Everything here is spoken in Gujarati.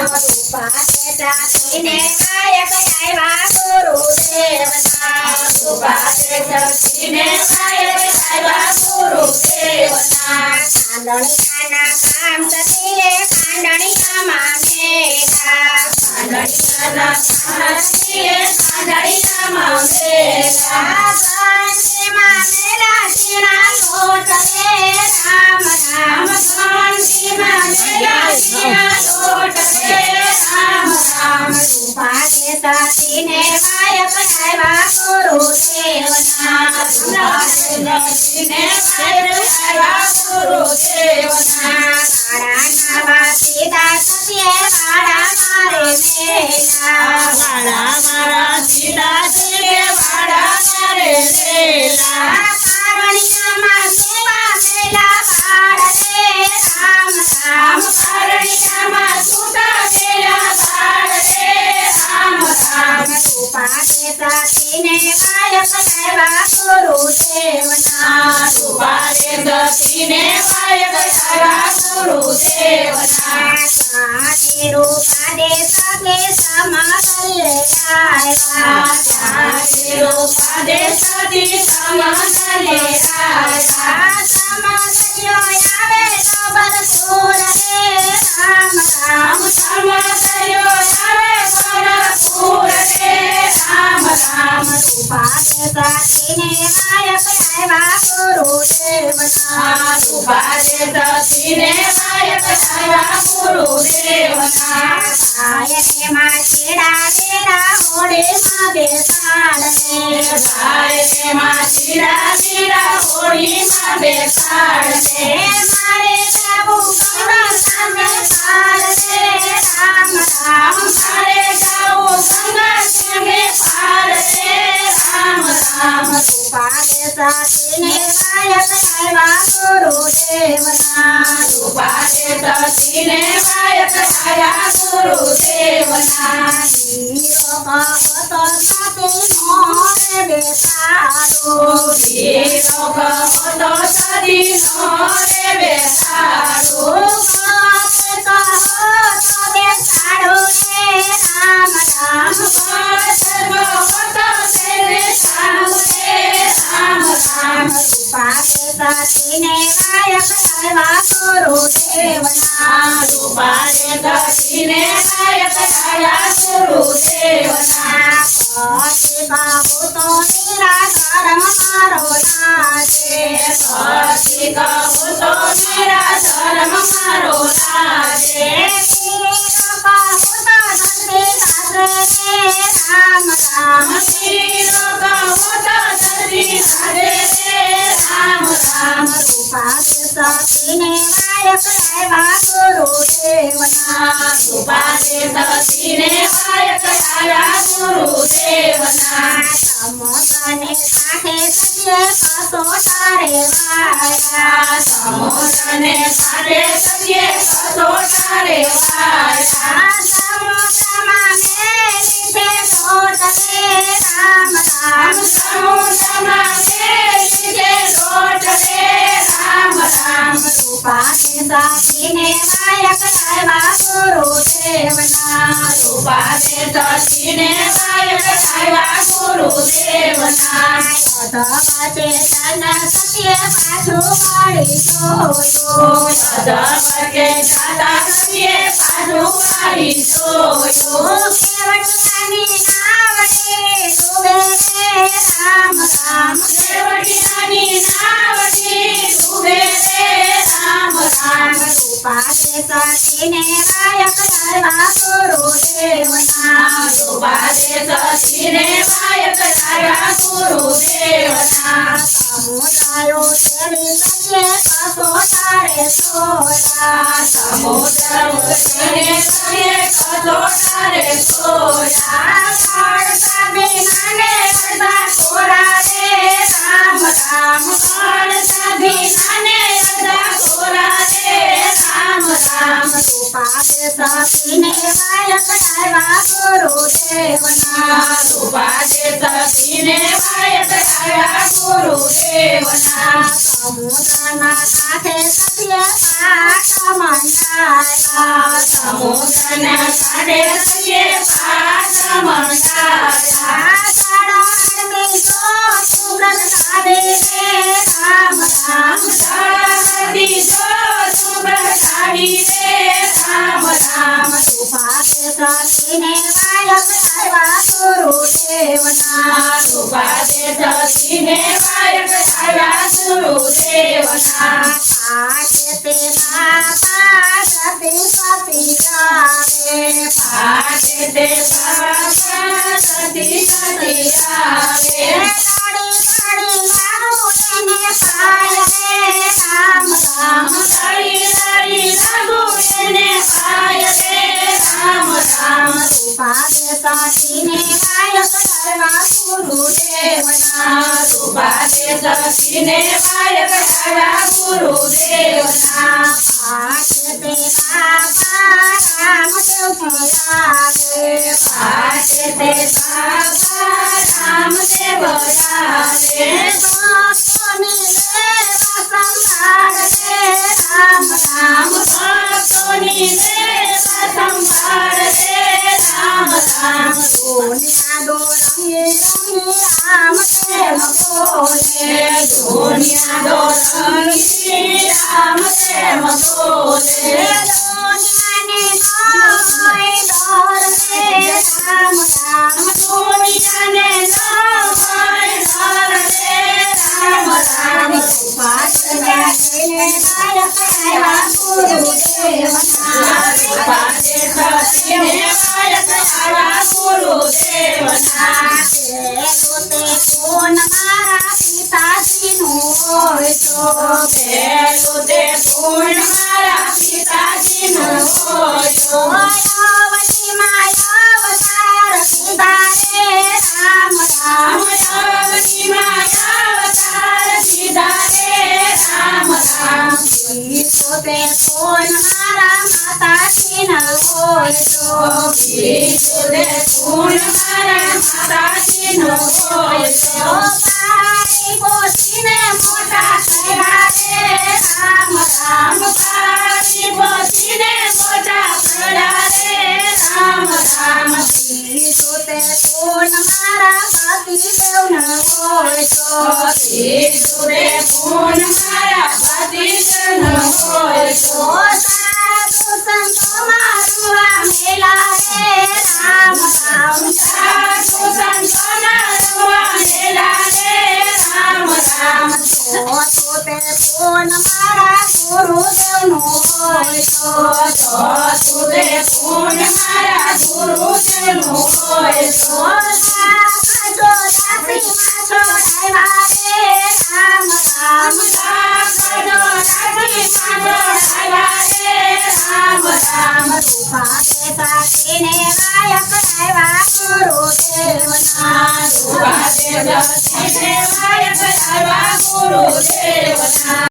રૂપાને સાથીને ગાયક આવ્યા ગુરુદેવના રૂપાને સાથીને ગાયક આવ્યા ગુરુદેવના કાંદણિયાના કામ સતીએ કાંદણિયામાં મેલા કાંદણિયાના કામ સતીએ કાંદણિયામાં મેલા કાંદણીમાં મેલા ઝીણા લોટ રે રામ રામ કાંદણીમાં મેલા ઝીણા લોટ રે રામ રામ રૂપાને સાથીને ગાયક આવ્યા ગુરુદેવના રૂપાને સાથીને ગાયક આવ્યા ગુરુદેવના કાળા નાવા સીધા સતીએ વાડા મારે મેલા વાડા મારા સીધા સતીએ વાડા મારે મેલા કારણિયામાં સેવા મેલા બાળ રે રામ રામ કારણિયામાં છૂટા મેલા બાળ રે રામ રામ રૂપાને સાથીને ગાયક આવ્યા ગુરુદેવના રૂપાને સાથીને ગાયક આવ્યા ગુરુદેવના સાચે રૂપાને સાથે સમાગલે આવ્યા સાચે રૂપાને સાથે સમાગલે આવ્યા સમાગલ્યો આવે તો ભરપૂર રે રામ રામ સમાગલ્યો આવે તો ભરપૂર રે રામ રામ રૂપાને સાથીને ગાયક આવ્યા ગુરુદેવના રૂપાને સાથીને ગાયક આવ્યા ગુરુદેવના ગાયકમાં છેડા તેરા હોડીમાં બેસાડને ગાયકમાં છેડા તેરા હોડીમાં બેસાડને મારે જાવું ગંગા સામે પાડને રામ રામ મારે જાવું ગંગા સામે પાડને રામ રામ રૂપાને સાથીને ગાયક આવ્યા ગુરુદેવના રૂપાને સાથીને ગાયક આવ્યા ગુરુદેવના હીરો ભગતો સાથે મોરે બેસાડો હીરો ભગતો સાથે મોરે બેસાડો ભગતો તો બેસાડો રે રામ રામ ભગતો તે બેસાડો રે રામ રામ રૂપાને સાથીને ગાયક આવ્યા ગુરુદેવના રૂપાને સાથીને ગાયક આવ્યા ગુરુદેવના પતિ બાબુ તો નિરાકરણ મારો લાગે પતિ બાબુ તો નિરાકરણ મારો લાગે બાબુ તો જલ્દી લાગે રે રામ રામ બાબુ તો જલ્દી લાગે રે રામ રામ રૂપાને સાથીને ગાયક આવ્યા ગુરુદેવના રૂપાને સાથીને ગાયક આવ્યા ગુરુદેવના સમોદને કાંઠે સતીએ કસોટા રે વાયા સમોદને કાંઠે સતીએ કસોટા રે વાયા સમોદામાં મેલી તે લોટ રે રામ રામ સમોદામાં મેલી તે લોટ રે રામ રામ રૂપાને સાથીને ગાયક આવ્યા ગુરુદેવના રૂપાને સાથીને ગાયક આવ્યા ગુરુદેવના અધવતે દાદા સતીએ પાછું વાળી જોયો અધવતે દાદા સતીએ પાછું વાળી જોયો કેવડિયાની નાવડી ડૂબે રે રામ રામ કેવડિયાની નાવડી ડૂબે રે રામ રામ રૂપાને સાથીને ગાયક આવ્યા ગુરુદેવના રૂપાને સાથીને ગાયક આવ્યા ગુરુદેવના સમુદાયો તેરી સતીએ કસોટા રે સોયા સમુદાયો તેરી સતીએ કસોટા રે સોયા કાળકા ભીનાને અડધા કોરા રે રામ રામ કાળકા ભીનાને અડધા કોરા રે રામ રામ રૂપાને સાથીને ગાયક આવ્યા ગુરુદેવના રૂપાને સાથીને ગાયક આવ્યા ગુરુદેવના સમુદ્રના કાંઠે સતીએ પાઠ મંડાયા સમુદ્રના નાના કાઢે રંગે પાટ મંડાયા સાડા આડમી તો સુગંધ કાઢે રે રામ રામ સાડી તો સુગંધ કાઢી રે રામ રામ સુભાષ સતીને વાયક આવ્યા ગુરુદેવના સુભાષ સતીને વાયક આવ્યા ગુરુદેવના પાઠે તે બાપા સતી સતી આવે પાઠે તે બાપા સતી સતી આવે લાડી લાડી લાડુ એને પાય રે રામ રામ લાડી લાડી લાડુ એને પાય રે રામ રામ સુભાષ સતીને વાયક આવ્યા ગુરુદેવના સુભાષ સતીને વાયક આવ્યા ગુરુદેવના પાઠે તે બાપા રામદેવ ભરાવે પાઠે તે બાપા રામદેવ ભરાવે ભક્તોની સેવા સંભાળ રે રામ રામ ભક્તોની સેવા સંભાળ રે રામ રામ દુનિયા દો રંગે રંગે રામ પ્રેમ બોલે દુનિયા દો રંગે રામ પ્રેમ બોલે દુનિયાને હોય ડર રે રામ રામ દુનિયાને હોય ડર રે રામ રામ સુભાષ સતીને વાયક આવ્યા ગુરુદેવના સુભાષ સતીને વાયક આવ્યા ગુરુદેવના પેલું તે ફોન મારા પિતાજીનું હોય તો પેલું તે ફોન મારા પિતાજીનું હોય તો અવનીમાં અવતાર લીધા રે રામ રામ અવનીમાં અવતાર લીધા રે રામ રામ તો તે ફોન મારા માતાજીના હોય તો તે ફોન મારા માતાજીનો હોય તો પાણી પોસીને મોટા કર્યા રે રામ રામ પાણી પોસીને મોટા કર્યા રે રામ રામ તો તે ફોન મારા પતિદેવનો હોય તો તે ફોન મારા પતિદેવનો હોય તો સાધુ સંતો મારવા મેલા રે રામ રામ સાધુ સંતો મારવા મેલા રે રામ રામ તો તે ફોન મારા ગુરુદેવનો હોય તો તે ફોન મારા ગુરુદેવનો હોય તો સાજો રાત્રિમાં જોડાવ્યા રે રામ રામ સાજો રાત્રિમાં જોડાવ્યા રે રામ રામ સુભાષ સતીને વાયક આવ્યા ગુરુદેવના સુભાષ સતીને વાયક આવ્યા ગુરુદેવના